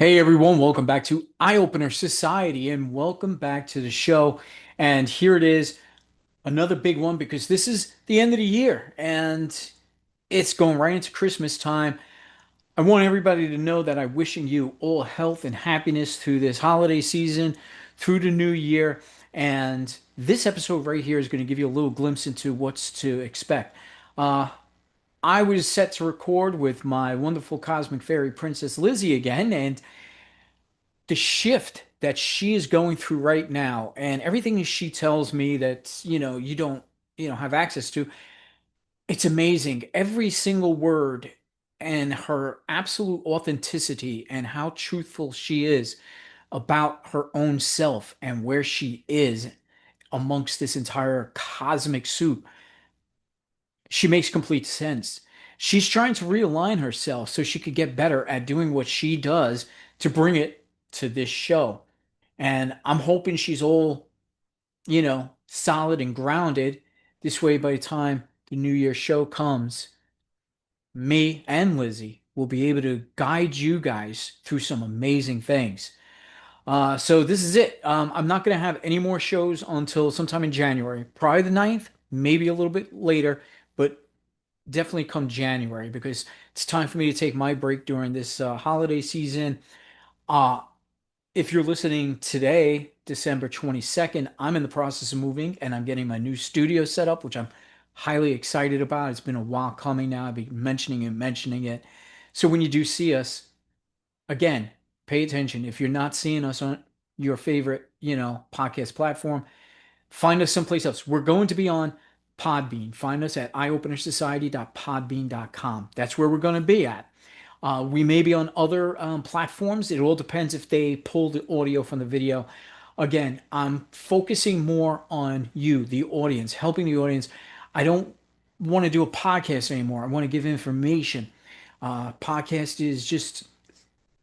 Hey everyone, welcome back to Eye Opener Society and welcome back to the show. And here it is, another big one because this is the end of the year and it's going right into Christmas time. I want everybody to know that I'm wishing you all health and happiness through this holiday season, through the new year. And this episode right here is going to give you a little glimpse into what's to expect. Uh, I was set to record with my wonderful cosmic fairy princess Lizzie again, and the shift that she is going through right now and everything she tells me that you don't have access to, it's amazing, every single word, and her absolute authenticity and how truthful she is about her own self and where she is amongst this entire cosmic soup. She makes complete sense. She's trying to realign herself so she could get better at doing what she does to bring it to this show. And I'm hoping she's all, solid and grounded. This way, by the time the New Year show comes, me and Lizzie will be able to guide you guys through some amazing things. So this is it. I'm not going to have any more shows until sometime in January, probably the 9th, maybe a little bit later, but definitely come January because it's time for me to take my break during this holiday season. Uh, if you're listening today, December 22nd, I'm in the process of moving and I'm getting my new studio set up, which I'm highly excited about. It's been a while coming now. I've been mentioning it. So when you do see us, again, pay attention. If you're not seeing us on your favorite, podcast platform, find us someplace else. We're going to be on Podbean. Find us at eyeopenersociety.podbean.com. That's where we're going to be at. We may be on other platforms. It all depends if they pull the audio from the video. Again, I'm focusing more on you, the audience, helping the audience. I don't want to do a podcast anymore. I want to give information. Podcast is just,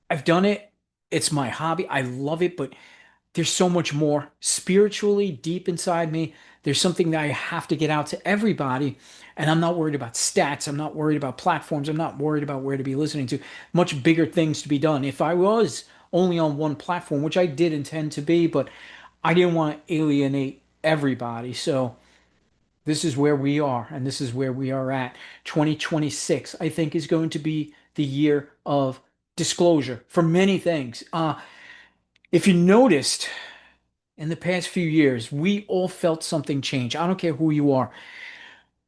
I've done it. It's my hobby. I love it, but there's so much more spiritually deep inside me. There's something that I have to get out to everybody. And I'm not worried about stats. I'm not worried about platforms. I'm not worried about where to be listening to. Much bigger things to be done. If I was only on one platform, which I did intend to be, but I didn't want to alienate everybody. So this is where we are, and this is where we are at. 2026, I think, is going to be the year of disclosure for many things. If you noticed, in the past few years, we all felt something change. I don't care who you are.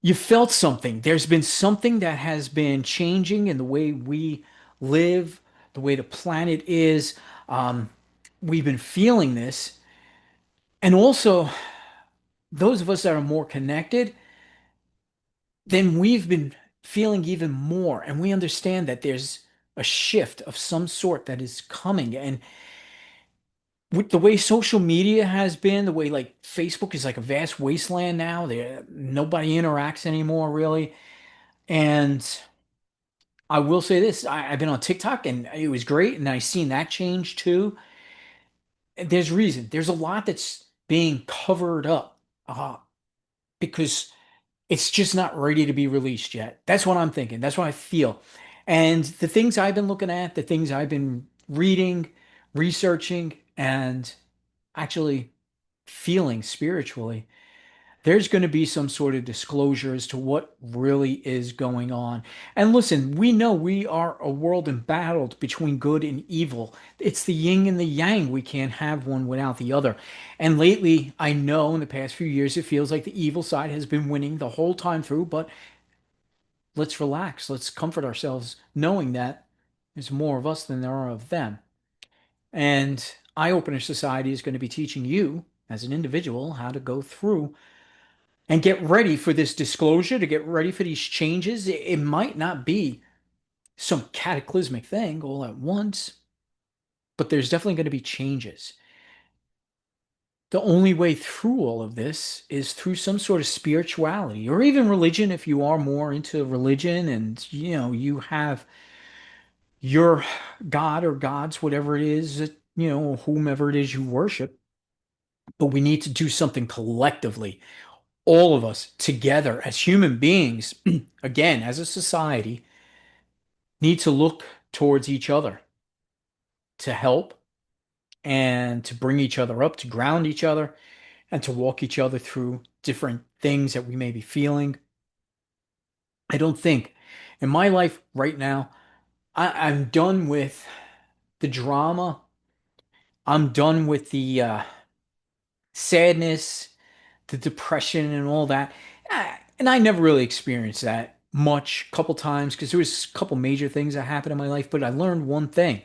You felt something. There's been something that has been changing in the way we live, the way the planet is. Um, we've been feeling this. And also, those of us that are more connected, then we've been feeling even more. And we understand that there's a shift of some sort that is coming. And with the way social media has been, the way like Facebook is like a vast wasteland now, there nobody interacts anymore really. And I will say this, I've been on TikTok and it was great, and I've seen that change too. There's reason. There's a lot that's being covered up because it's just not ready to be released yet. That's what I'm thinking. That's what I feel. And the things I've been looking at, the things I've been reading, researching, and actually feeling spiritually, there's going to be some sort of disclosure as to what really is going on. And listen, we know we are a world embattled between good and evil. It's the yin and the yang. We can't have one without the other. And lately, I know in the past few years, it feels like the evil side has been winning the whole time through, but let's relax. Let's comfort ourselves knowing that there's more of us than there are of them. And Eye Opener Society is going to be teaching you as an individual how to go through and get ready for this disclosure, to get ready for these changes. It might not be some cataclysmic thing all at once, but there's definitely going to be changes. The only way through all of this is through some sort of spirituality or even religion if you are more into religion and you have your God or gods, whatever it is that, whomever it is you worship. But we need to do something collectively, all of us together as human beings, again, as a society, need to look towards each other. to help and to bring each other up, to ground each other, and to walk each other through different things that we may be feeling. I don't think in my life right now, I'm done with the drama. I'm done with the sadness, the depression, and all that. And I never really experienced that much, couple times, because there was a couple major things that happened in my life. But I learned one thing: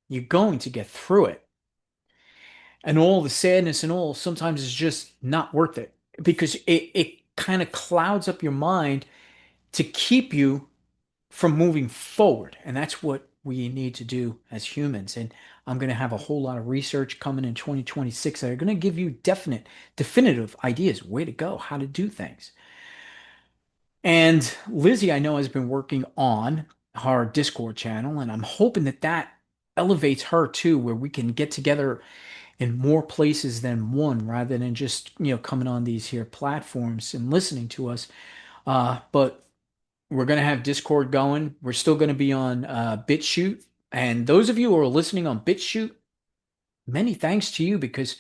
you're going to get through it. And all the sadness and all sometimes is just not worth it because it kind of clouds up your mind to keep you from moving forward. And that's what we need to do as humans. And I'm going to have a whole lot of research coming in 2026 that are going to give you definitive ideas, way to go, how to do things. And Lizzie, I know, has been working on her Discord channel, and I'm hoping that that elevates her too, where we can get together in more places than one rather than just, coming on these here platforms and listening to us. But we're going to have Discord going. We're still going to be on BitChute. And those of you who are listening on BitChute, many thanks to you because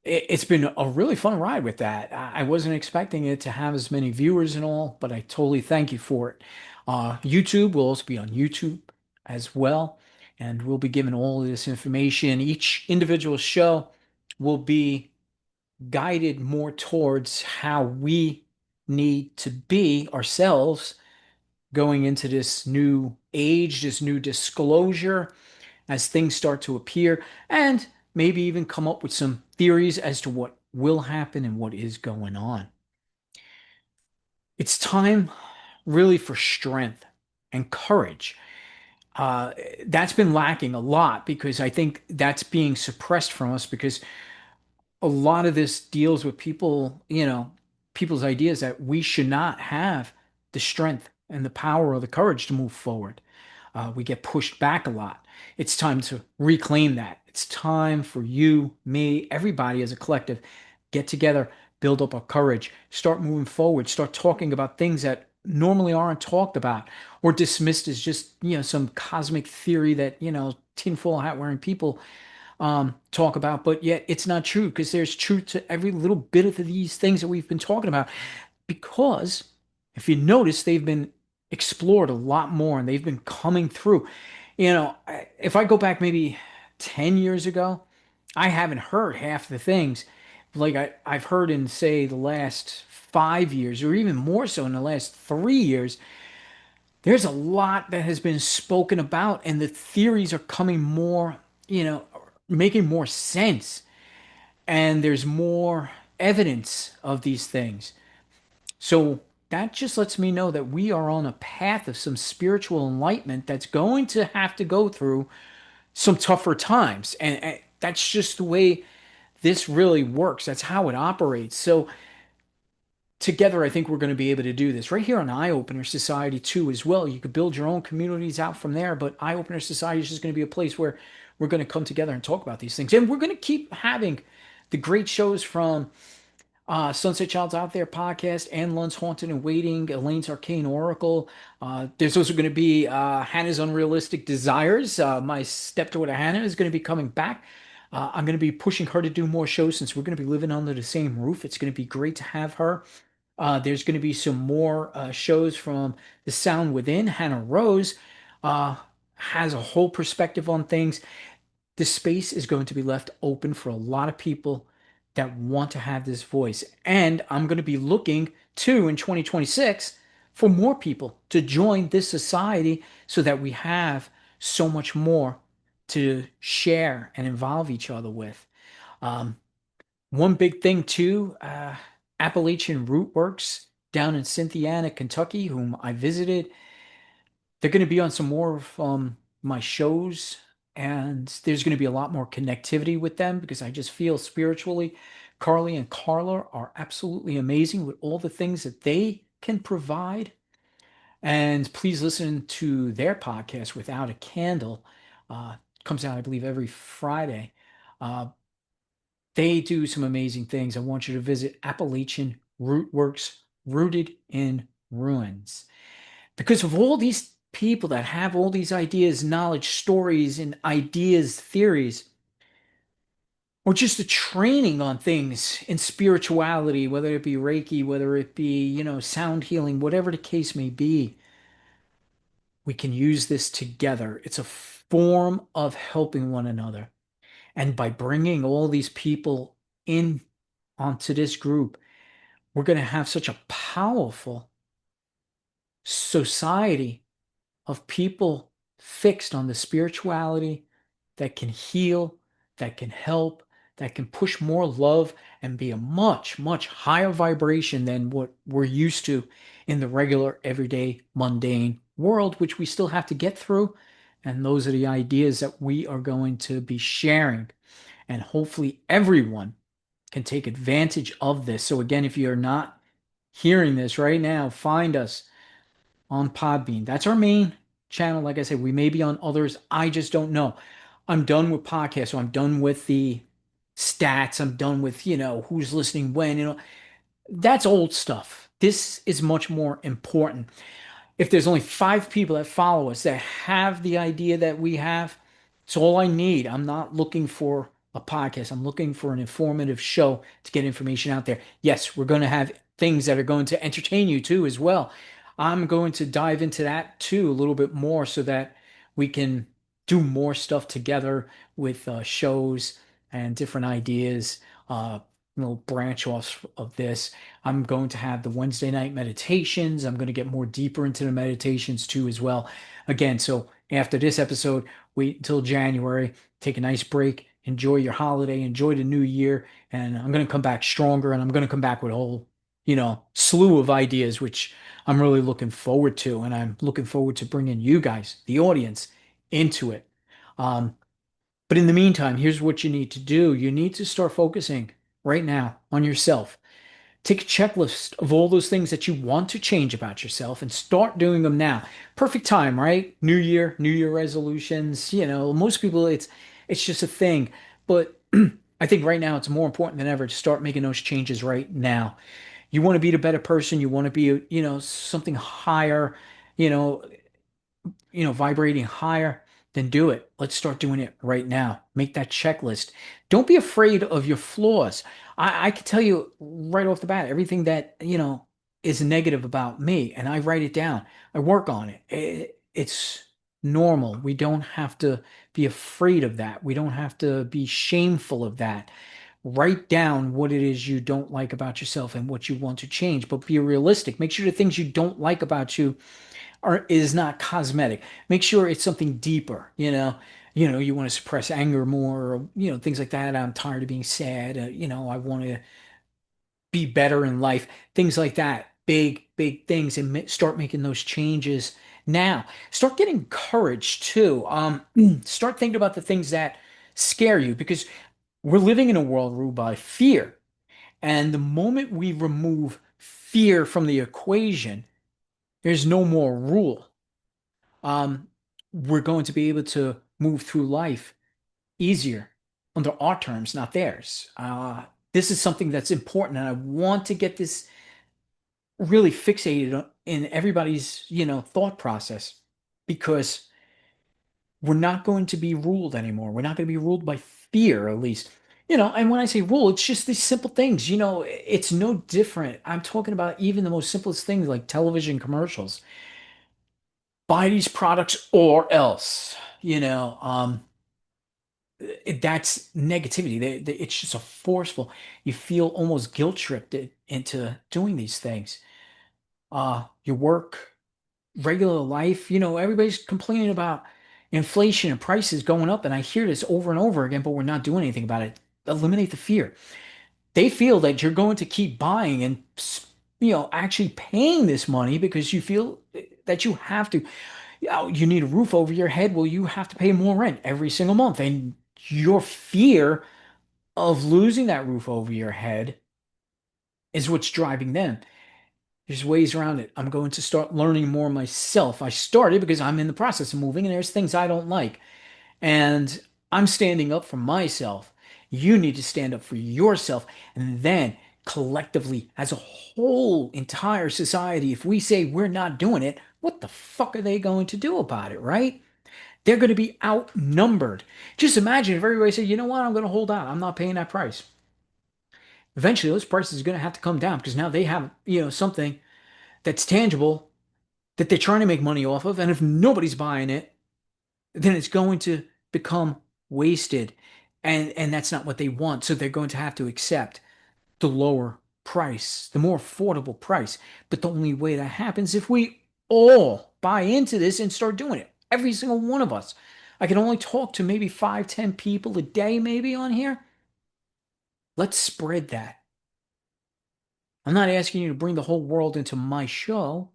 it's been a really fun ride with that. I wasn't expecting it to have as many viewers and all, but I totally thank you for it. YouTube will also be on YouTube as well. And we'll be giving all of this information. Each individual show will be guided more towards how we need to be ourselves going into this new age, this new disclosure as things start to appear, and maybe even come up with some theories as to what will happen and what is going on. It's time really for strength and courage. Uh, that's been lacking a lot because I think that's being suppressed from us because a lot of this deals with people, people's ideas that we should not have the strength and the power or the courage to move forward. We get pushed back a lot. It's time to reclaim that. It's time for you, me, everybody as a collective, get together, build up our courage, start moving forward, start talking about things that normally aren't talked about or dismissed as just, some cosmic theory that, tinfoil hat wearing people talk about, but yet it's not true because there's truth to every little bit of these things that we've been talking about. Because if you notice, they've been explored a lot more and they've been coming through. If I go back maybe 10 years ago, I haven't heard half the things like I've heard in, say, the last 5 years, or even more so in the last 3 years. There's a lot that has been spoken about, and the theories are coming more, making more sense. And there's more evidence of these things. So that just lets me know that we are on a path of some spiritual enlightenment that's going to have to go through some tougher times. And that's just the way this really works. That's how it operates. So together, I think we're going to be able to do this right here on Eye Opener Society too, as well. You could build your own communities out from there, but Eye Opener Society is just going to be a place where we're going to come together and talk about these things. And we're going to keep having the great shows from Sunset Child's Out There podcast, Ann Lund's Haunted and Waiting, Elaine's Arcane Oracle. There's also going to be Hannah's Unrealistic Desires. My stepdaughter Hannah is going to be coming back. I'm going to be pushing her to do more shows since we're going to be living under the same roof. It's going to be great to have her. There's going to be some more shows from The Sound Within. Hannah Rose uh, has a whole perspective on things. The space is going to be left open for a lot of people that want to have this voice. And I'm going to be looking to in 2026 for more people to join this society so that we have so much more to share and involve each other with. Um, One big thing too, Appalachian Rootworks down in Cynthiana, Kentucky, whom I visited. They're going to be on some more of my shows, and there's going to be a lot more connectivity with them because I just feel spiritually, Carly and Carla are absolutely amazing with all the things that they can provide. And please listen to their podcast, Without a Candle. Comes out, I believe, every Friday. Uh, they do some amazing things. I want you to visit Appalachian Rootworks, Rooted in Ruins. Because of all these people that have all these ideas, knowledge, stories, and ideas, theories, or just a training on things in spirituality, whether it be Reiki, whether it be, sound healing, whatever the case may be, we can use this together. It's a form of helping one another. And by bringing all these people in onto this group, we're going to have such a powerful society of people fixed on the spirituality that can heal, that can help, that can push more love and be a much, much higher vibration than what we're used to in the regular, everyday, mundane world, which we still have to get through. And those are the ideas that we are going to be sharing. And hopefully, everyone can take advantage of this. So, again, if you're not hearing this right now, find us on Podbean. That's our main channel. Like I said, we may be on others. I just don't know. I'm done with podcasts, so I'm done with the stats. I'm done with, who's listening when, that's old stuff. This is much more important. If there's only 5 people that follow us that have the idea that we have, it's all I need. I'm not looking for a podcast. I'm looking for an informative show to get information out there. Yes, we're going to have things that are going to entertain you too, as well. I'm going to dive into that too a little bit more so that we can do more stuff together with shows and different ideas, branch offs of this. I'm going to have the Wednesday night meditations. I'm going to get more deeper into the meditations too, as well. Again, so after this episode, wait until January, take a nice break, enjoy your holiday, enjoy the new year, and I'm going to come back stronger and I'm going to come back with a whole, slew of ideas, which I'm really looking forward to. And I'm looking forward to bringing you guys, the audience, into it. Um, but in the meantime, here's what you need to do. You need to start focusing right now on yourself. Take a checklist of all those things that you want to change about yourself and start doing them now. Perfect time, right? New Year resolutions. Most people it's just a thing. But I think right now it's more important than ever to start making those changes right now. You want to be the better person, you want to be, something higher, you know, vibrating higher, then do it. Let's start doing it right now. Make that checklist. Don't be afraid of your flaws. I can tell you right off the bat everything that, is negative about me, and I write it down. I work on it. It's normal. We don't have to be afraid of that. We don't have to be shameful of that. Write down what it is you don't like about yourself and what you want to change, but be realistic. Make sure the things you don't like about you is not cosmetic. Make sure it's something deeper, you want to suppress anger more, or, things like that. I'm tired of being sad. I want to be better in life, things like that. Big, big things, and start making those changes now. Start getting courage too. Start thinking about the things that scare you, because we're living in a world ruled by fear. And the moment we remove fear from the equation, there's no more rule. um, we're going to be able to move through life easier under our terms, not theirs. This is something that's important, and I want to get this really fixated in everybody's, thought process, because we're not going to be ruled anymore. We're not going to be ruled by fear, at least. And when I say rule, it's just these simple things. It's no different. I'm talking about even the most simplest things like television commercials. Buy these products or else, that's negativity. It's just a forceful, you feel almost guilt tripped into doing these things. Your work, regular life, everybody's complaining about inflation and prices going up. And I hear this over and over again, but we're not doing anything about it. Eliminate the fear. They feel that you're going to keep buying and, actually paying this money because you feel that you have to. You need a roof over your head. Well, you have to pay more rent every single month. And your fear of losing that roof over your head is what's driving them. There's ways around it. I'm going to start learning more myself. I started because I'm in the process of moving and there's things I don't like. And I'm standing up for myself. You need to stand up for yourself. And then collectively, as a whole entire society, if we say we're not doing it, what the fuck are they going to do about it, right? They're going to be outnumbered. Just imagine if everybody said, you know what, I'm going to hold out. I'm not paying that price. Eventually, those prices are going to have to come down because now they have, something that's tangible that they're trying to make money off of. And if nobody's buying it, then it's going to become wasted. And that's not what they want. So they're going to have to accept the lower price, the more affordable price. But the only way that happens if we all buy into this and start doing it. Every single one of us. I can only talk to maybe 5, 10 people a day, maybe on here. Let's spread that. I'm not asking you to bring the whole world into my show.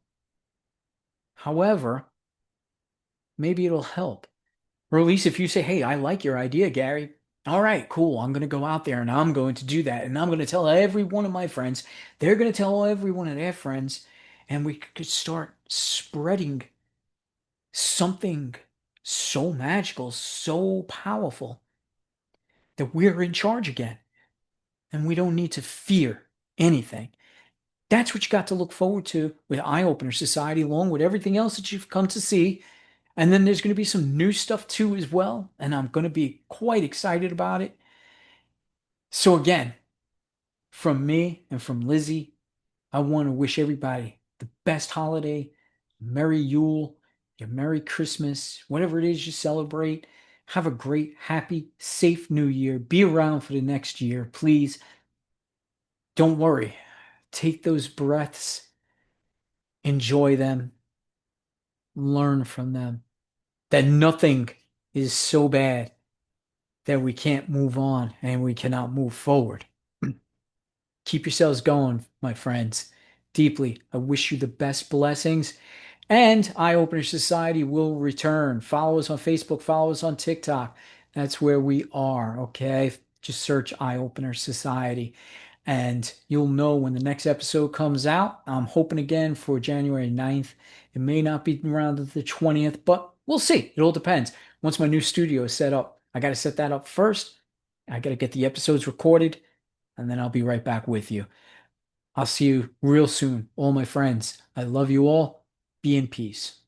However, maybe it'll help. Or at least if you say, hey, I like your idea, Gary. All right, cool. I'm going to go out there and I'm going to do that. And I'm going to tell every one of my friends. They're going to tell every one of their friends. And we could start spreading something so magical, so powerful that we're in charge again. And we don't need to fear anything. That's what you got to look forward to with Eye Opener Society, along with everything else that you've come to see. And then there's going to be some new stuff too as well. And I'm going to be quite excited about it. So again, from me and from Lizzie, I want to wish everybody the best holiday, Merry Yule, your Merry Christmas, whatever it is you celebrate. Have a great, happy, safe New Year. Be around for the next year. Please don't worry. Take those breaths, enjoy them, learn from them. That nothing is so bad that we can't move on and we cannot move forward. Keep yourselves going, my friends. Deeply, I wish you the best blessings. And Eye Opener Society will return. Follow us on Facebook, follow us on TikTok. That's where we are, okay? Just search Eye Opener Society and you'll know when the next episode comes out. I'm hoping again for January 9th. It may not be around the 20th, but we'll see. It all depends. Once my new studio is set up, I got to set that up first. I got to get the episodes recorded, and then I'll be right back with you. I'll see you real soon, all my friends. I love you all. Be in peace.